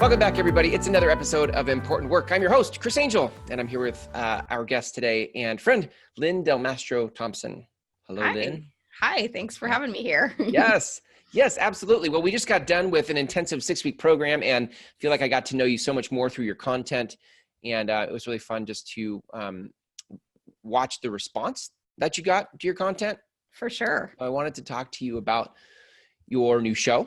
Welcome back, everybody. It's another episode of Important Work. I'm your host, Chris Angell, and I'm here with our guest today and friend, Lyn Delmastro-Thomson. Hello, Hi. Lyn. Hi, thanks for having me here. Yes, absolutely. Well, we just got done with an intensive 6-week program and feel like I got to know you so much more through your content. And it was really fun just to watch the response that you got to your content. For sure. I wanted to talk to you about your new show.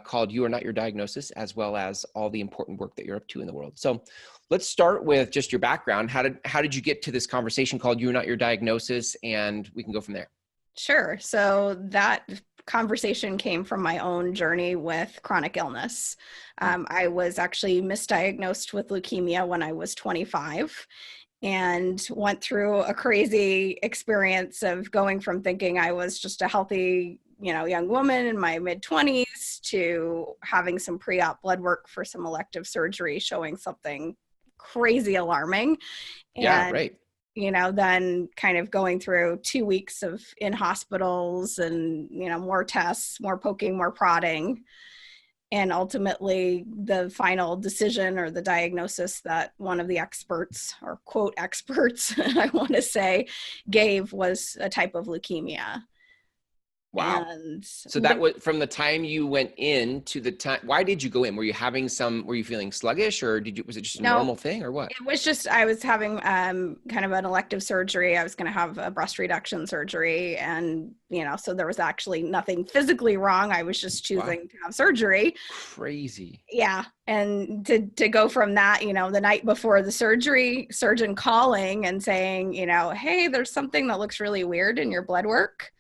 Called You Are Not Your Diagnosis, as well as all the important work that you're up to in the world. So let's start with just your background. How did you get to this conversation called You Are Not Your Diagnosis? And we can go from there. Sure. So that conversation came from my own journey with chronic illness. I was actually misdiagnosed with leukemia when I was 25 and went through a crazy experience of going from thinking I was just a healthy young woman in my mid-20s to having some pre-op blood work for some elective surgery showing something crazy alarming. Yeah, right. Then kind of going through 2 weeks of in hospitals and, more tests, more poking, more prodding. And ultimately the final decision or the diagnosis that one of the experts, or quote experts, I want to say, gave was a type of leukemia. Wow. So that was from the time you went in to the time. Why did you go in? Were you feeling sluggish, or was it just a normal thing, or what? It was just, I was having kind of an elective surgery. I was going to have a breast reduction surgery. And, so there was actually nothing physically wrong. I was just choosing to have surgery. Crazy. Yeah. And to go from that, the night before the surgery, surgeon calling and saying, hey, there's something that looks really weird in your blood work.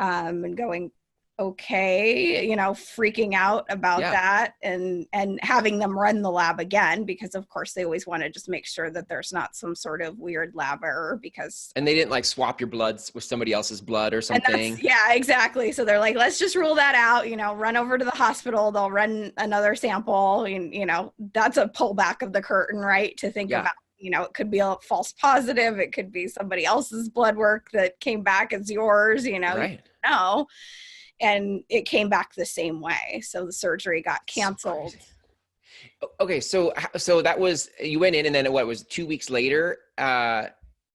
And going, okay, freaking out about that and having them run the lab again, because of course they always want to just make sure that there's not some sort of weird lab error and they didn't swap your bloods with somebody else's blood or something. Yeah, exactly. So they're like, let's just rule that out, run over to the hospital. They'll run another sample and, that's a pullback of the curtain, right? To think about. It could be a false positive. It could be somebody else's blood work that came back as yours, Right. And it came back the same way. So the surgery got canceled. Okay. So that was, you went in and then what was 2 weeks later,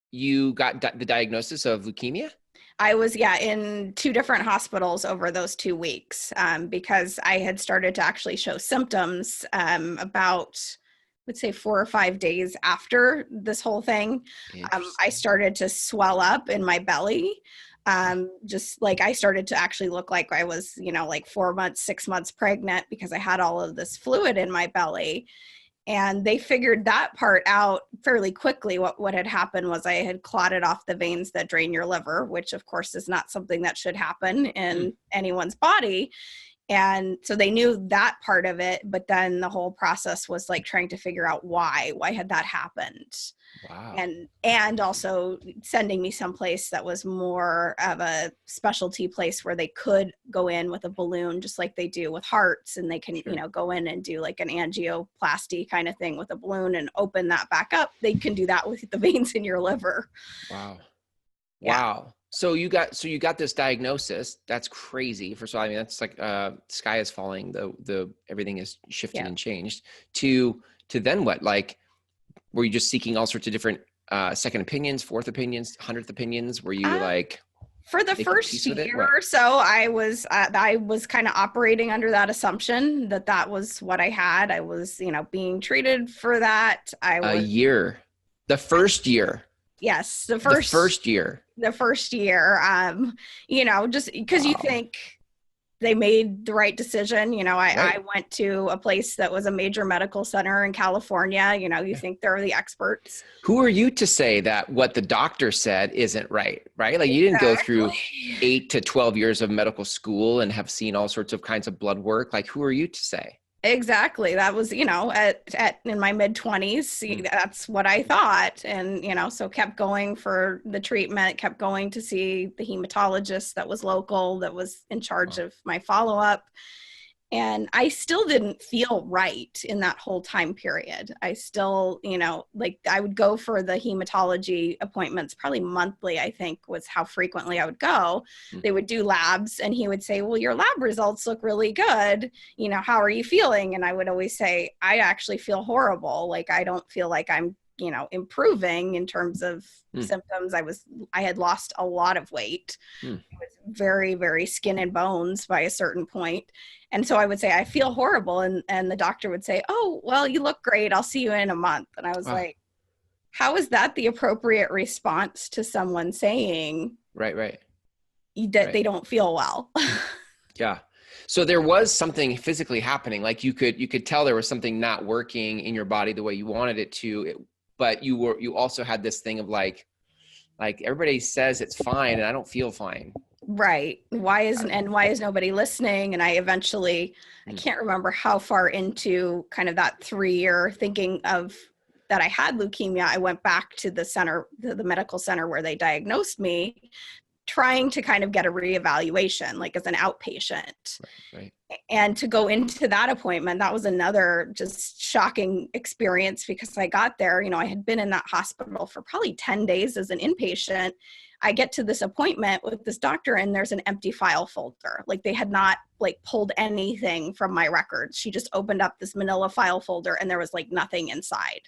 you got the diagnosis of leukemia? I was, in 2 different hospitals over those 2 weeks because I had started to actually show symptoms about, let's say 4 or 5 days after this whole thing. I started to swell up in my belly. Just like I started to actually look like I was, 4 months, 6 months pregnant because I had all of this fluid in my belly. And they figured that part out fairly quickly. What had happened was I had clotted off the veins that drain your liver, which of course is not something that should happen in anyone's body. And so they knew that part of it, but then the whole process was trying to figure out why had that happened. Wow. And also sending me someplace that was more of a specialty place where they could go in with a balloon, just like they do with hearts. And they can, go in and do an angioplasty kind of thing with a balloon and open that back up. They can do that with the veins in your liver. Wow. Yeah. Wow. So you got this diagnosis. That's crazy. First of all, I mean, that's sky is falling. The everything is shifted and changed to then what? Were you just seeking all sorts of different second opinions, fourth opinions, 100th opinions? Were you for the first year or so, I was kind of operating under that assumption that was what I had. I was, being treated for that. A year. The first year. Yes, the first year. Just because you think they made the right decision. I went to a place that was a major medical center in California. You think they're the experts. Who are you to say that what the doctor said isn't right? Right? You didn't go through 8 to 12 years of medical school and have seen all sorts of kinds of blood work. Who are you to say? Exactly. That was, in my mid-20s, that's what I thought. And, so kept going for the treatment, kept going to see the hematologist that was local, that was in charge of my follow-up. And I still didn't feel right in that whole time period. I still, like I would go for the hematology appointments probably monthly, I think was how frequently I would go. They would do labs and he would say, well, your lab results look really good. How are you feeling? And I would always say, I actually feel horrible. Like, I don't feel like I'm, improving in terms of symptoms. I had lost a lot of weight. It was very, very skin and bones by a certain point. And so I would say, I feel horrible. And the doctor would say, oh, well, you look great. I'll see you in a month. And I was like, how is that the appropriate response to someone saying right that they don't feel well? Yeah. So there was something physically happening. Like you could tell there was something not working in your body the way you wanted it to, but you also had this thing of like everybody says it's fine and I don't feel fine. Right. Why is nobody listening? And I can't remember how far into kind of that 3-year thinking of that I had leukemia. I went back to the center, the medical center where they diagnosed me, trying to kind of get a reevaluation, like as an outpatient. Right. And to go into that appointment, that was another just shocking experience because I got there, I had been in that hospital for probably 10 days as an inpatient. I get to this appointment with this doctor and there's an empty file folder. Like they had not pulled anything from my records. She just opened up this manila file folder and there was nothing inside.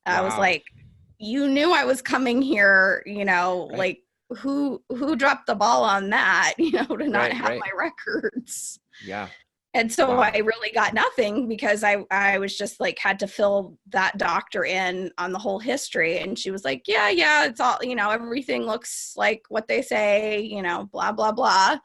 Wow. I was like, you knew I was coming here, right. Who dropped the ball on that, to not have my records. Yeah. And so I really got nothing because I was just had to fill that doctor in on the whole history. And she was like, yeah, it's all, everything looks like what they say, blah, blah, blah.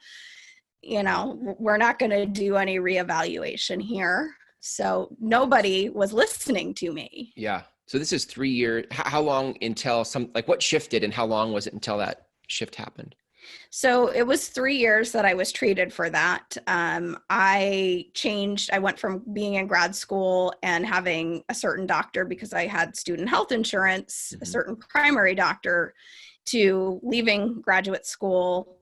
We're not going to do any reevaluation here. So nobody was listening to me. Yeah. So this is 3 years. How long until what shifted and how long was it until that shift happened? So it was 3 years that I was treated for that. I went from being in grad school and having a certain doctor because I had student health insurance, a certain primary doctor, to leaving graduate school,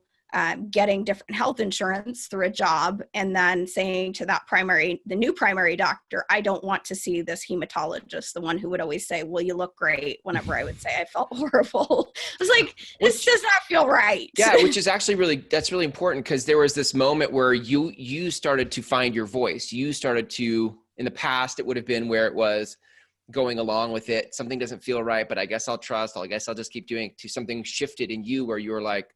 getting different health insurance through a job, and then saying to the new primary doctor, I don't want to see this hematologist, the one who would always say, well, you look great, whenever I would say I felt horrible. I was like, this does not feel right. Yeah, which is actually that's really important because there was this moment where you started to find your voice. You started to, in the past, it would have been where it was going along with it. Something doesn't feel right, but I guess I'll trust. I guess I'll just keep doing it. To something shifted in you where you were like,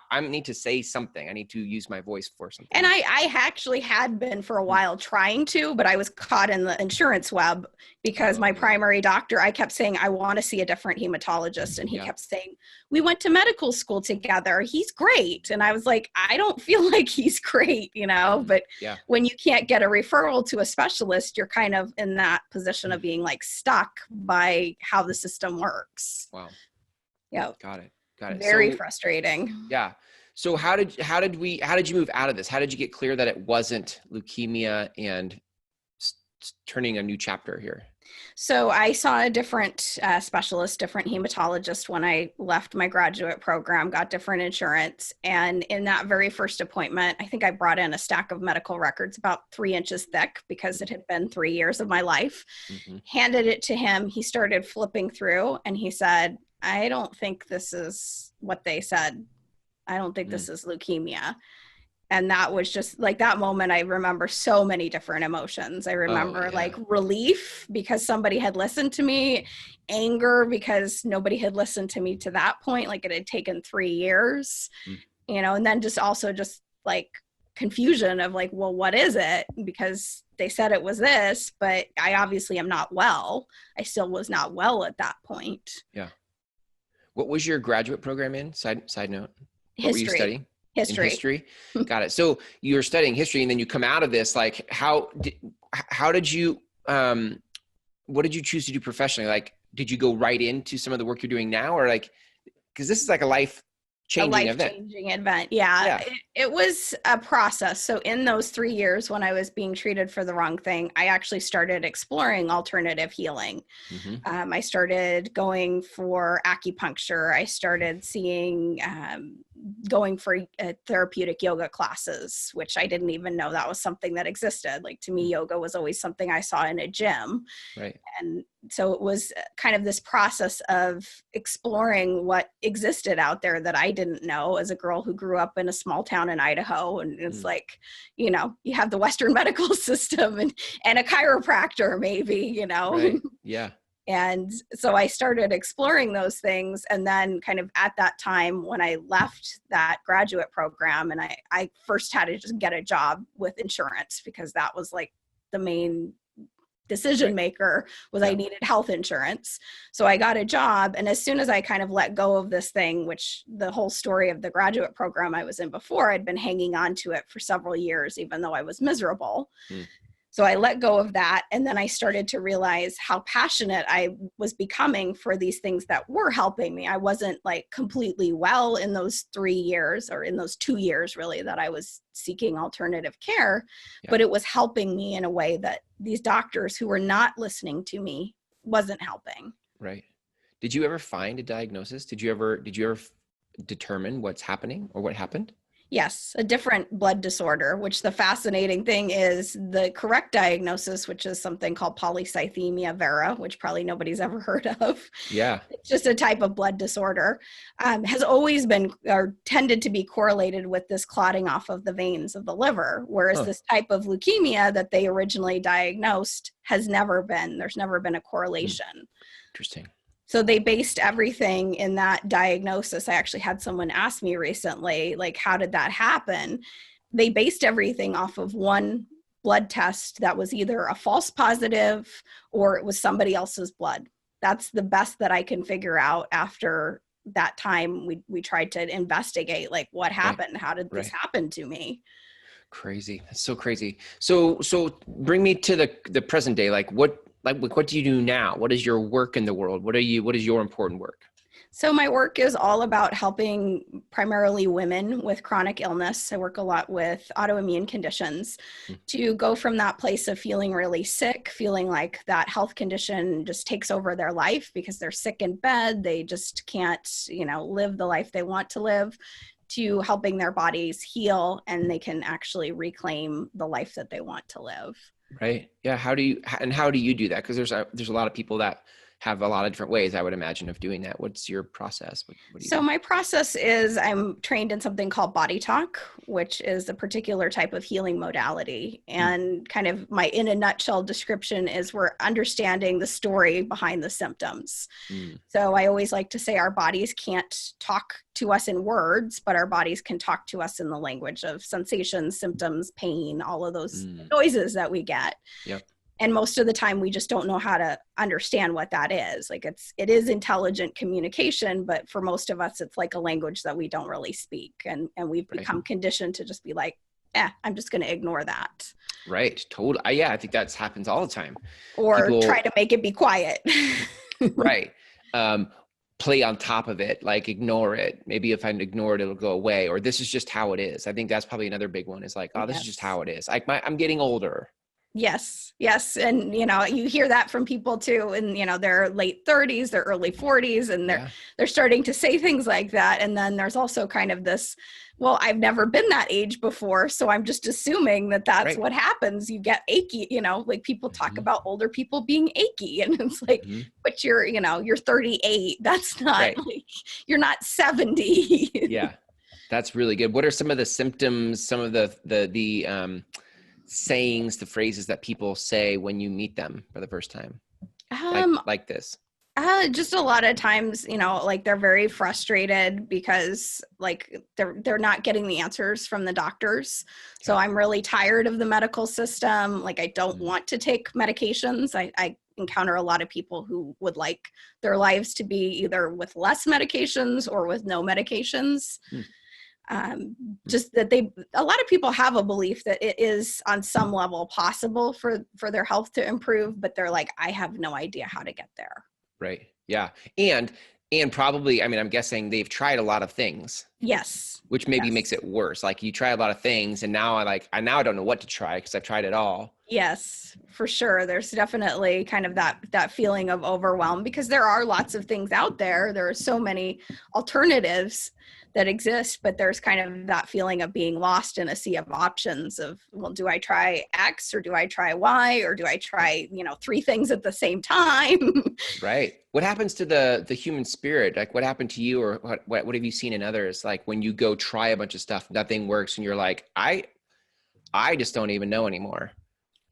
I need to say something. I need to use my voice for something. And I actually had been for a while trying to, but I was caught in the insurance web because my primary doctor, I kept saying, I want to see a different hematologist. And he kept saying, we went to medical school together. He's great. And I was like, I don't feel like he's great, but when you can't get a referral to a specialist, you're kind of in that position of being stuck by how the system works. Wow. Yeah. Got it. Very frustrating. Yeah. So how did you move out of this? How did you get clear that it wasn't leukemia and turning a new chapter here? So I saw a different specialist, different hematologist when I left my graduate program, got different insurance. And in that very first appointment, I think I brought in a stack of medical records about 3 inches thick because it had been 3 years of my life, handed it to him. He started flipping through and he said, I don't think this is what they said. I don't think this is leukemia. And that was just that moment. I remember so many different emotions. I remember relief because somebody had listened to me, anger because nobody had listened to me to that point. It had taken 3 years, and then just confusion of well, what is it? Because they said it was this, but I obviously am not well. I still was not well at that point. Yeah. What was your graduate program in? Side note. History. What were you studying? History. Got it. So you're studying history and then you come out of this, how did you, what did you choose to do professionally? Did you go right into some of the work you're doing now or because this is a life-changing event. Yeah. It was a process. So in those 3 years when I was being treated for the wrong thing, I actually started exploring alternative healing. I started going for acupuncture. I started seeing going for therapeutic yoga classes, which I didn't even know that was something that existed. Like, to me, yoga was always something I saw in a gym. Right. And so it was kind of this process of exploring what existed out there that I didn't know as a girl who grew up in a small town in Idaho. And it's like, you know, you have the Western medical system and a chiropractor, maybe, you know. Right. Yeah. And so I started exploring those things. And then kind of at that time when I left that graduate program, and I first had to just get a job with insurance, because that was like the main decision maker, was I needed health insurance. So I got a job. And as soon as I kind of let go of this thing, which the whole story of the graduate program I was in before, I'd been hanging on to it for several years, even though I was miserable. So I let go of that. And then I started to realize how passionate I was becoming for these things that were helping me. I wasn't like completely well in those 3 years, or in those 2 years really, that I was seeking alternative care, but it was helping me in a way that these doctors who were not listening to me wasn't helping. Right. Did you ever find a diagnosis? Did you ever determine what's happening or what happened? Yes, a different blood disorder, which the fascinating thing is the correct diagnosis, which is something called polycythemia vera, which probably nobody's ever heard of. Yeah. It's just a type of blood disorder, has always been or tended to be correlated with this clotting off of the veins of the liver, whereas this type of leukemia that they originally diagnosed has never been. There's never been a correlation. Interesting. So they based everything in that diagnosis. I actually had someone ask me recently, like, how did that happen? They based everything off of one blood test that was either a false positive or it was somebody else's blood. That's the best that I can figure out after that time. We tried to investigate, like, what happened? How did this happen to me? Crazy. That's so crazy. So bring me to the present day. What do you do now? What is your work in the world? What is your important work? So my work is all about helping primarily women with chronic illness. I work a lot with autoimmune conditions to go from that place of feeling really sick, feeling like that health condition just takes over their life because they're sick in bed. They just can't, live the life they want to live, to helping their bodies heal and they can actually reclaim the life that they want to live. Right. Yeah. How do you do that? Because there's a lot of people that have a lot of different ways, I would imagine, of doing that. What's your process? What do you do? My process is I'm trained in something called body talk, which is a particular type of healing modality. And kind of my, in a nutshell description is we're understanding the story behind the symptoms. So I always like to say our bodies can't talk to us in words, but our bodies can talk to us in the language of sensations, symptoms, pain, all of those noises that we get. Yep. And most of the time we just don't know how to understand what that is. Like it is intelligent communication, but for most of us, it's like a language that we don't really speak. And we've become conditioned to just be like, I'm just going to ignore that. Right. Totally. Yeah. I think that happens all the time. Or try to make it be quiet. Right. Play on top of it, like ignore it. Maybe if I ignore it, it'll go away. Or this is just how it is. I think that's probably another big one is like, this is just how it is. Like I'm getting older. Yes. And, you hear that from people too, in, their late 30s, their early 40s, and they're starting to say things like that. And then there's also kind of this, well, I've never been that age before, so I'm just assuming that that's what happens. You get achy, like people talk about older people being achy, and it's like, but you're 38. That's not like, you're not 70. Yeah. That's really good. What are some of the symptoms, some of the sayings, the phrases that people say when you meet them for the first time? Like this. Just a lot of times, like they're very frustrated because like they're not getting the answers from the doctors. So I'm really tired of the medical system. Like I don't want to take medications. I encounter a lot of people who would like their lives to be either with less medications or with no medications. Just that a lot of people have a belief that it is on some level possible for their health to improve, but they're like, I have no idea how to get there. Right. Yeah. And probably, I'm guessing they've tried a lot of things. Yes. Which maybe makes it worse. Like you try a lot of things and now I don't know what to try because I've tried it all. Yes, for sure. There's definitely kind of that feeling of overwhelm, because there are lots of things out there. There are so many alternatives that exist, but there's kind of that feeling of being lost in a sea of options of, well, do I try X or do I try Y, or do I try, three things at the same time? Right. What happens to the human spirit? Like what happened to you, or what have you seen in others? Like when you go try a bunch of stuff, nothing works, and you're like, I just don't even know anymore.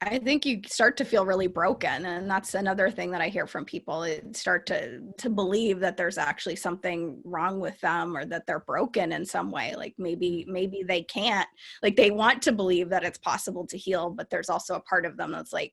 I think you start to feel really broken, and that's another thing that I hear from people. It start to believe that there's actually something wrong with them, or that they're broken in some way. Like maybe they can't. Like they want to believe that it's possible to heal, but there's also a part of them that's like,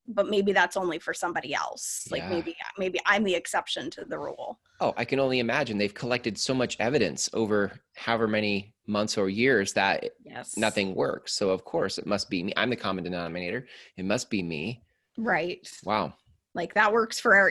but maybe that's only for somebody else. Like Yeah. maybe I'm the exception to the rule. Oh, I can only imagine. They've collected so much evidence over however many months or years that Yes. nothing works. So of course it must be me. I'm the common denominator. It must be me. Right. Wow. Like that works for,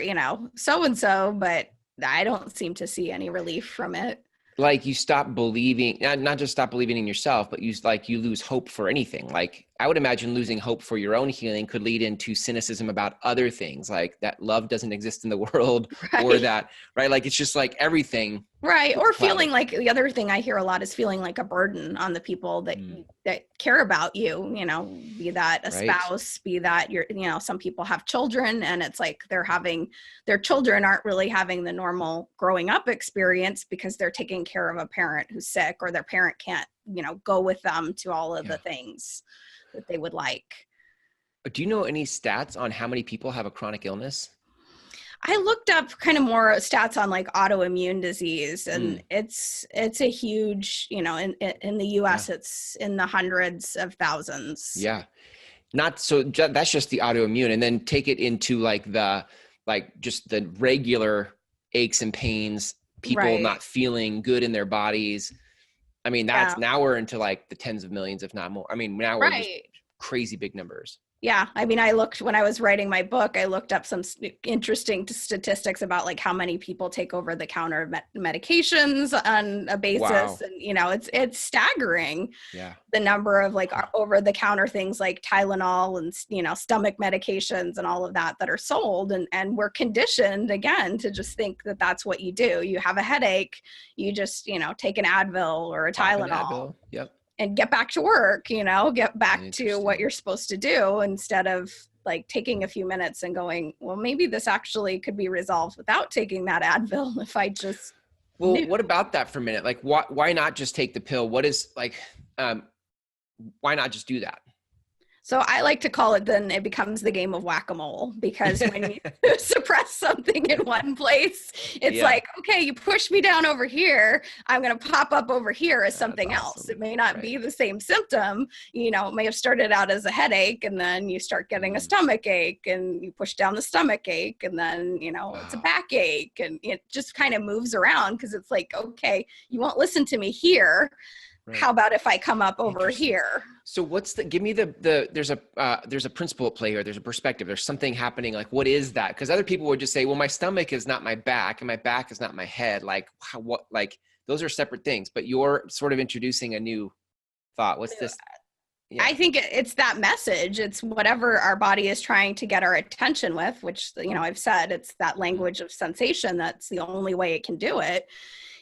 so and so, but I don't seem to see any relief from it. Like you stop believing, not just stop believing in yourself, but you lose hope for anything. Like I would imagine losing hope for your own healing could lead into cynicism about other things, like that love doesn't exist in the world, or Right. that, right? Like it's just like everything Right. is Or clouded. feeling like, the other thing I hear a lot is feeling like a burden on the people Mm, that care about you, be that a right. spouse, be that some people have children, and it's like their children aren't really having the normal growing up experience because they're taking care of a parent who's sick, or their parent can't, go with them to all of the Yeah. things that they would like. Do you know any stats on how many people have a chronic illness? I looked up kind of more stats on like autoimmune disease, Mm, and it's a huge, in the yeah. US it's in the hundreds of thousands. Yeah. Not so that's just the autoimmune, and then take it into like just the regular aches and pains, people Right. not feeling good in their bodies. I mean, Yeah. that's now we're into like the tens of millions, if not more. I mean, now we're just Right. crazy big numbers. Yeah, I mean, I looked when I was writing my book, I looked up some interesting statistics about like how many people take over the counter medications on a basis, Wow. and it's staggering, Yeah. the number of like Huh. over the counter things like Tylenol and stomach medications and all of that are sold, and we're conditioned again to just think that that's what you do. You have a headache, you just take an Advil or a Pop an Tylenol Advil. Yep. and get back to work, get back to what Interesting. you're supposed to do, instead of like taking a few minutes and going, well, maybe this actually could be resolved without taking that Advil if I just Well, knew. what about that for a minute? Like, why not just take the pill? What is like, um, why not just do that? So I like to call it, then it becomes the game of whack-a-mole, because when you suppress something in one place, it's Yeah. like, okay, you push me down over here, I'm going to pop up over here as That's something else. awesome. It may not Right. be the same symptom. It may have started out as a headache, and then you start getting a Mm, stomach ache, and you push down the stomach ache, and then, it's a wow. backache, and it just kind of moves around, because it's like, okay, you won't listen to me here. Right. How about if I come up over Interesting. here? So what's give me there's a principle at play here. There's a perspective. There's something happening. Like, what is that? Because other people would just say, well, my stomach is not my back and my back is not my head. Like like those are separate things, but you're sort of introducing a new thought. What's this? I Yeah. think it's that message. It's whatever our body is trying to get our attention with, which, I've said it's that Mm, language of sensation. That's the only way it can do it.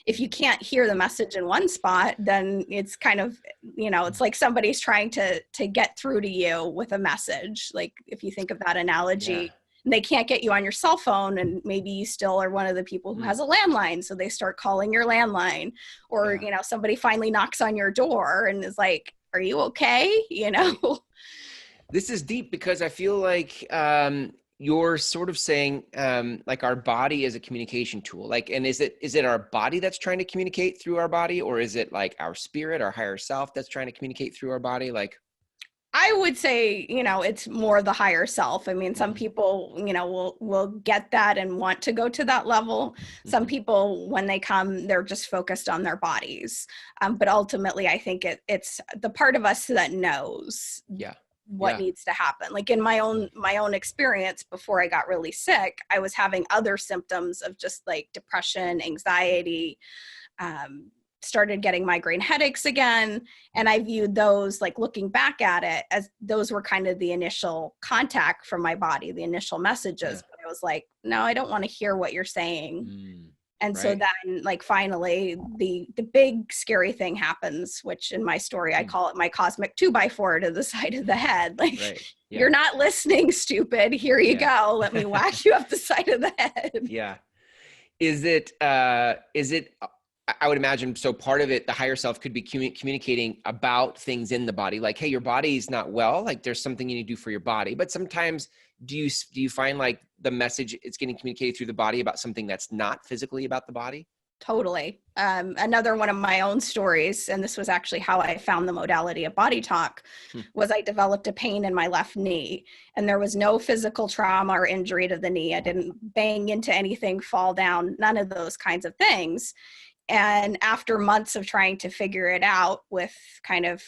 If you can't hear the message in one spot, then it's kind of, it's like somebody's trying to get through to you with a message. Like if you think of that yeah. analogy, they can't get you on your cell phone, and maybe you still are one of the people who Mm, has a landline, so they start calling your landline. Or yeah. somebody finally knocks on your door and is like, are you okay? Right. This is deep because I feel like you're sort of saying like our body is a communication tool. Like, and is it our body that's trying to communicate through our body, or is it like our spirit, our higher self that's trying to communicate through our body? Like, I would say, it's more the higher self. I mean, some mm-hmm, people, will get that and want to go to that level. Some mm-hmm, people, when they come, they're just focused on their bodies. But ultimately, I think it's the part of us that knows yeah, what yeah, needs to happen. Like in my own experience, before I got really sick, I was having other symptoms of just like depression, anxiety, um, started getting migraine headaches again. And I viewed those, like looking back at it, as those were kind of the initial contact from my body, the initial messages. But I was like, no, I don't want to hear what you're saying. And so then, like, finally the big scary thing happens, which in my story, I call it my cosmic 2x4 to the side of the head. Like, you're not listening, stupid. Here you go. Let me whack you up the side of the head. Yeah. Is it, I would imagine, so part of it, the higher self could be communicating about things in the body. Like, hey, your body's not well. Like, there's something you need to do for your body. But sometimes do you find like the message it's getting communicated through the body about something that's not physically about the body? Totally. Another one of my own stories, and this was actually how I found the modality of body talk, was I developed a pain in my left knee, and there was no physical trauma or injury to the knee. I didn't bang into anything, fall down, none of those kinds of things. And after months of trying to figure it out with kind of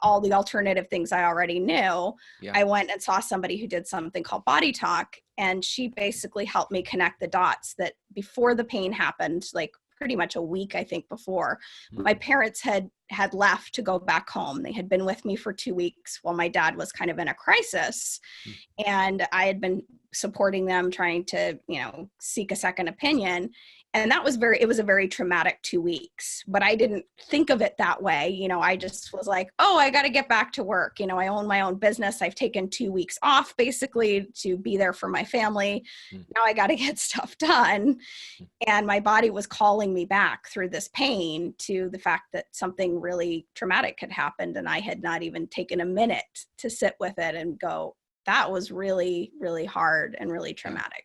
all the alternative things I already knew, I went and saw somebody who did something called body talk. And she basically helped me connect the dots that before the pain happened, like pretty much a week, I think, before, my parents had left to go back home. They had been with me for 2 weeks while my dad was kind of in a crisis. And I had been supporting them, trying to, seek a second opinion. And that was it was a very traumatic 2 weeks, but I didn't think of it that way. I just was like, oh, I got to get back to work. I own my own business. I've taken 2 weeks off basically to be there for my family. Now I got to get stuff done. And my body was calling me back through this pain to the fact that something really traumatic had happened. And I had not even taken a minute to sit with it and go, that was really, really hard and really traumatic.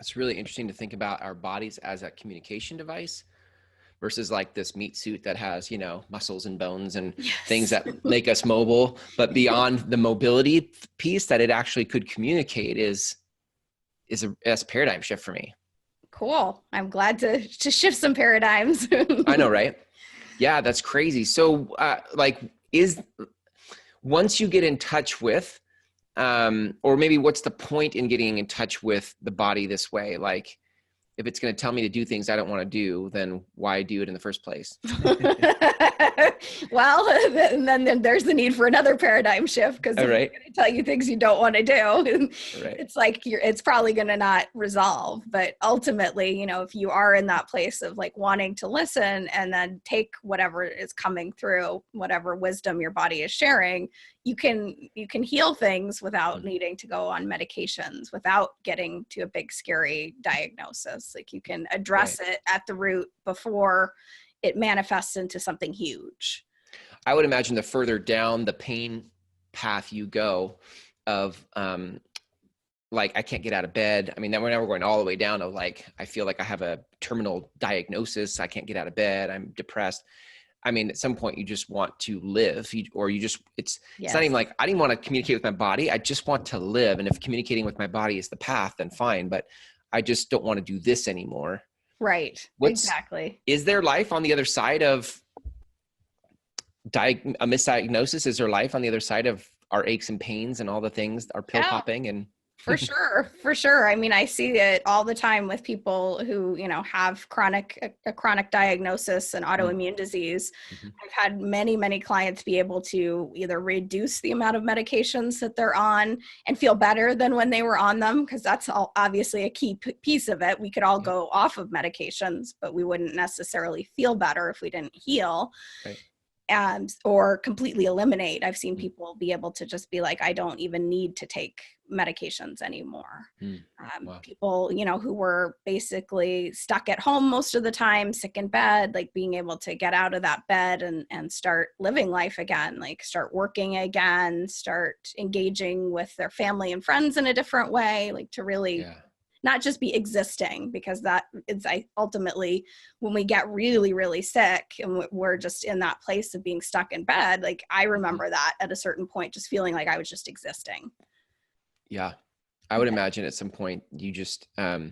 It's really interesting to think about our bodies as a communication device versus like this meat suit that has, muscles and bones and things that make us mobile, but beyond the mobility piece that it actually could communicate is a paradigm shift for me. Cool. I'm glad to shift some paradigms. I know, right? Yeah, that's crazy. So once you get in touch with, or maybe what's the point in getting in touch with the body this way? Like, if it's going to tell me to do things I don't want to do, then why do it in the first place? Well, then there's the need for another paradigm shift, because it's going to tell you things you don't want to do. It's like it's probably going to not resolve. But ultimately, if you are in that place of like wanting to listen and then take whatever is coming through, whatever wisdom your body is sharing, you can heal things without needing to go on medications, without getting to a big scary diagnosis. Like, you can address it at the root before it manifests into something huge. I would imagine the further down the pain path you go of, like, I can't get out of bed. I mean, then we're never going all the way down to like, I feel like I have a terminal diagnosis. I can't get out of bed. I'm depressed. I mean, at some point you just want to live, it's not even like, I didn't want to communicate with my body. I just want to live. And if communicating with my body is the path, then fine. But I just don't want to do this anymore. Right. Exactly. Is there life on the other side of a misdiagnosis? Is there life on the other side of our aches and pains and all the things, our pill popping and For sure. I mean, I see it all the time with people who, have a chronic diagnosis and autoimmune disease. I've had many, many clients be able to either reduce the amount of medications that they're on and feel better than when they were on them, because that's obviously a key piece of it. We could all go off of medications, but we wouldn't necessarily feel better if we didn't heal. Right. Or completely eliminate. I've seen people be able to just be like, I don't even need to take medications anymore. Wow. People, who were basically stuck at home most of the time, sick in bed, like being able to get out of that bed and start living life again, like start working again, start engaging with their family and friends in a different way, like to really not just be existing, because that is ultimately when we get really, really sick and we're just in that place of being stuck in bed. Like, I remember that at a certain point, just feeling like I was just existing. Yeah. I would imagine at some point you just, like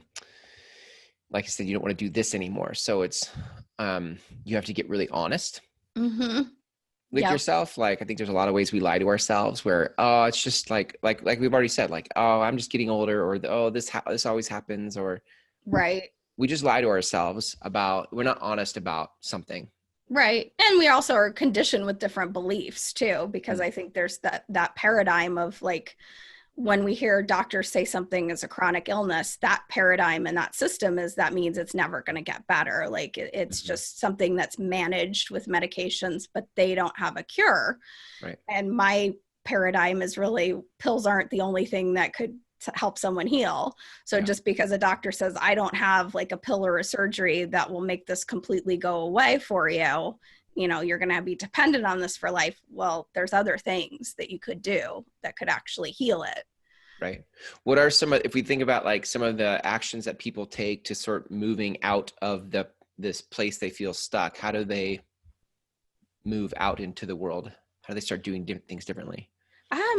I said, you don't want to do this anymore. So it's, you have to get really honest with yourself. Like, I think there's a lot of ways we lie to ourselves where, oh, it's just like we've already said, like, oh, I'm just getting older, or, oh, this always happens, or. Right. we just lie to ourselves about, we're not honest about something. Right. And we also are conditioned with different beliefs too, because I think there's that paradigm of like, when we hear doctors say something is a chronic illness, that paradigm and that system is, that means it's never going to get better. Like it's just something that's managed with medications, but they don't have a cure. Right. And my paradigm is really, pills aren't the only thing that could help someone heal. So just because a doctor says, I don't have like a pill or a surgery that will make this completely go away for you, you know, you're going to be dependent on this for life. Well, there's other things that you could do that could actually heal it. Right. What are some, if we think about like some of the actions that people take to sort of moving out of this place they feel stuck, how do they move out into the world? How do they start doing things differently?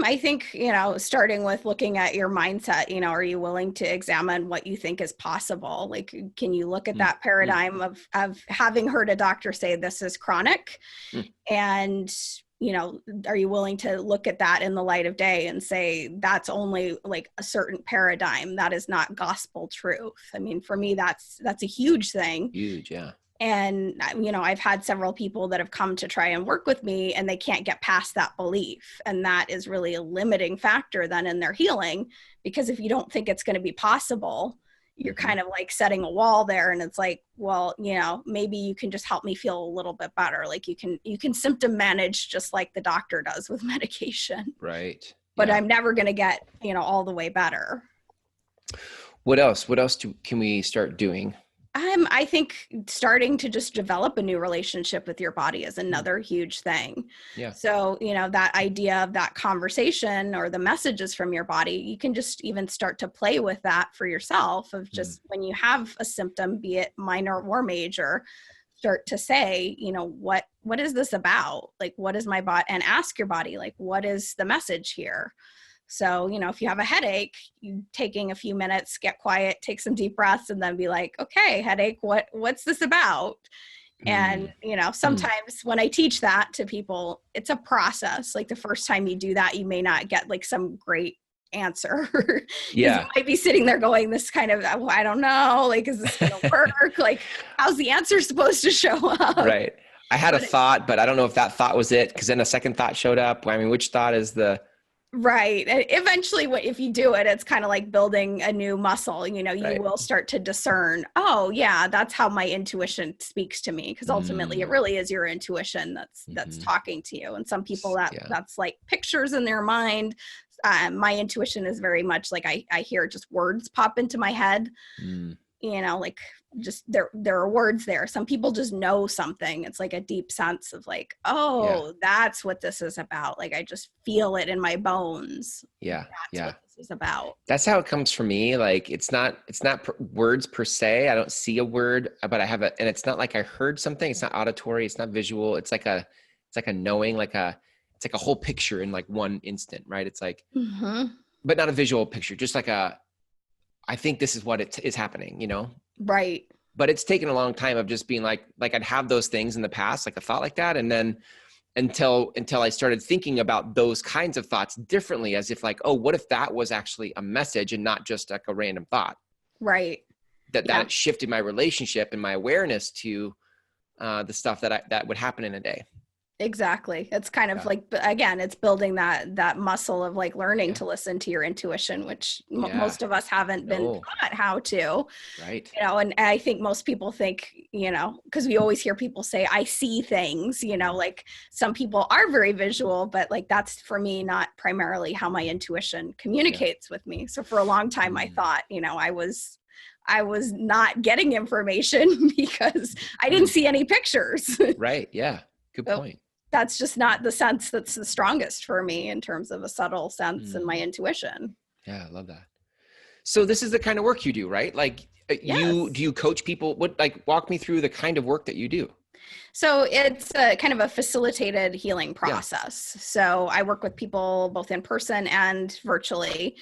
I think, you know, starting with looking at your mindset, you know, are you willing to examine what you think is possible? Like, can you look at that paradigm of having heard a doctor say this is chronic? And, you know, are you willing to look at that in the light of day and say, that's only like a certain paradigm, that is not gospel truth? I mean, for me, that's a huge thing. Huge, yeah. And, you know, I've had several people that have come to try and work with me and they can't get past that belief. And that is really a limiting factor then in their healing, because if you don't think it's going to be possible, you're kind of like setting a wall there. And it's like, well, you know, maybe you can just help me feel a little bit better. Like you can symptom manage just like the doctor does with medication. Right. But I'm never going to get, you know, all the way better. What else can we start doing? I think starting to just develop a new relationship with your body is another huge thing. Yeah. So, you know, that idea of that conversation or the messages from your body, you can just even start to play with that for yourself of just when you have a symptom, be it minor or major, start to say, you know, what is this about? Like, what is my body? And ask your body, like, what is the message here? So, you know, if you have a headache, you taking a few minutes, get quiet, take some deep breaths, and then be like, okay, headache, what's this about? And, you know, sometimes when I teach that to people, it's a process. Like the first time you do that, you may not get like some great answer. Yeah. You might be sitting there going, this kind of, I don't know, like, is this going to work? Like, how's the answer supposed to show up? Right. I had a thought, but I don't know if that thought was it, because then a second thought showed up. I mean, which thought is the... Right. And eventually, if you do it, it's kind of like building a new muscle. You know, you will start to discern, oh, yeah, that's how my intuition speaks to me. Because ultimately, it really is your intuition that's talking to you. And some people that's like pictures in their mind. My intuition is very much like I hear just words pop into my head. You know, like just there are words there. Some people just know something. It's like a deep sense of like, oh, that's what this is about. Like I just feel it in my bones. Yeah. That's what this is about. That's how it comes for me. Like it's not words per se. I don't see a word, but I have and it's not like I heard something. It's not auditory. It's not visual. It's like a knowing, it's like a whole picture in like one instant, right? It's like, but not a visual picture, just like I think this is what it is happening, you know? Right. But it's taken a long time of just being like I'd have those things in the past, like a thought like that. And then until I started thinking about those kinds of thoughts differently, as if like, oh, what if that was actually a message and not just like a random thought? Right. That shifted my relationship and my awareness to the stuff that would happen in a day. Exactly. It's kind of like, again, it's building that muscle of like learning to listen to your intuition, which most of us haven't been taught how to, right. You know, and I think most people think, you know, because we always hear people say, I see things, you know, like some people are very visual, but like, that's for me, not primarily how my intuition communicates with me. So for a long time, I thought, you know, I was not getting information because I didn't see any pictures. Right. Yeah. Good point. That's just not the sense that's the strongest for me in terms of a subtle sense and my intuition. Yeah, I love that. So this is the kind of work you do, right? Like do you coach people? Walk me through the kind of work that you do. So it's a kind of a facilitated healing process. Yeah. So I work with people both in person and virtually.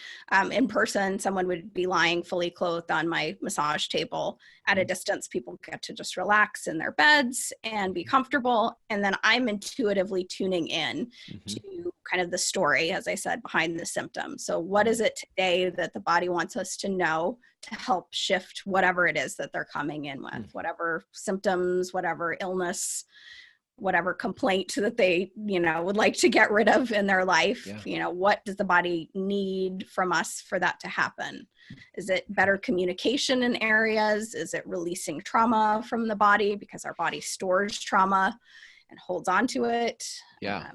In person, someone would be lying fully clothed on my massage table. At a distance, people get to just relax in their beds and be comfortable. And then I'm intuitively tuning in to kind of the story, as I said, behind the symptoms. So what is it today that the body wants us to know to help shift whatever it is that they're coming in with, whatever symptoms, whatever illness, whatever complaint that they, would like to get rid of in their life. Yeah. What does the body need from us for that to happen? Is it better communication in areas? Is it releasing trauma from the body because our body stores trauma and holds on to it? Yeah.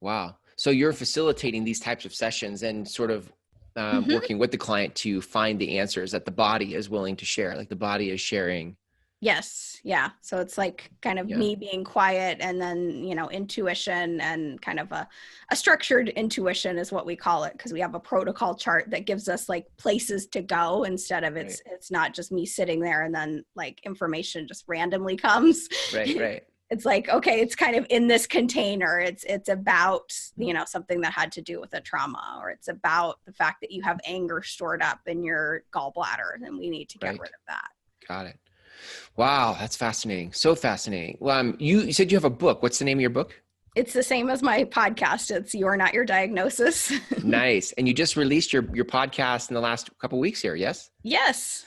Wow. So you're facilitating these types of sessions and sort of working with the client to find the answers that the body is willing to share, like the body is sharing. Yes. Yeah. So it's like kind of me being quiet and then, intuition and kind of a structured intuition is what we call it. Cause we have a protocol chart that gives us like places to go instead of it's not just me sitting there and then like information just randomly comes. Right. It's like, okay, it's kind of in this container. It's about, something that had to do with a trauma, or it's about the fact that you have anger stored up in your gallbladder and we need to get rid of that. Got it. Wow. That's fascinating. So fascinating. Well, you said you have a book. What's the name of your book? It's the same as my podcast. It's You're Not Your Diagnosis. Nice. And you just released your podcast in the last couple of weeks here. Yes. Yes.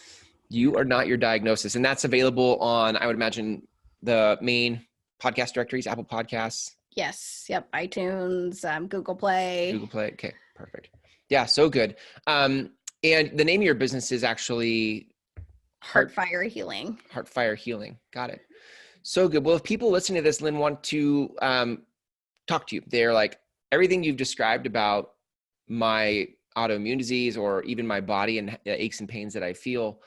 You Are Not Your Diagnosis. And that's available on, I would imagine, the main podcast directories, Apple Podcasts. Yes. Yep. iTunes, Google Play. Okay. Perfect. Yeah. So good. And the name of your business is actually Heartfire Healing. Heartfire Healing. Got it. So good. Well, if people listening to this, Lyn, want to talk to you, they're like, everything you've described about my autoimmune disease or even my body and aches and pains that I feel,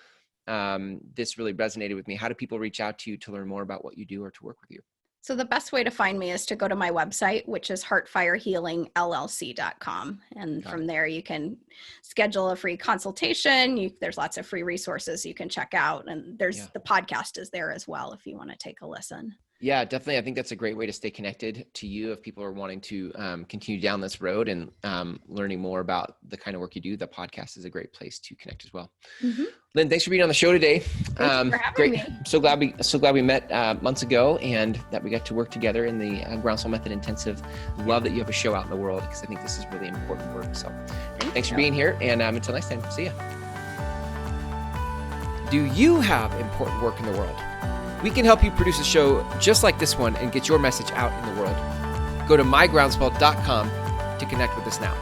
this really resonated with me. How do people reach out to you to learn more about what you do or to work with you? So the best way to find me is to go to my website, which is heartfirehealingllc.com. And from there, you can schedule a free consultation. There's lots of free resources you can check out. And there's the podcast is there as well if you want to take a listen. Yeah, definitely. I think that's a great way to stay connected to you if people are wanting to continue down this road and learning more about the kind of work you do. The podcast is a great place to connect as well. Lyn, thanks for being on the show today. Thank you for having me. I'm so glad we met months ago and that we got to work together in the Groundswell Method Intensive. Love that you have a show out in the world because I think this is really important work. So thanks for being here. And until next time, see ya. Do you have important work in the world? We can help you produce a show just like this one and get your message out in the world. Go to mygroundswell.com to connect with us now.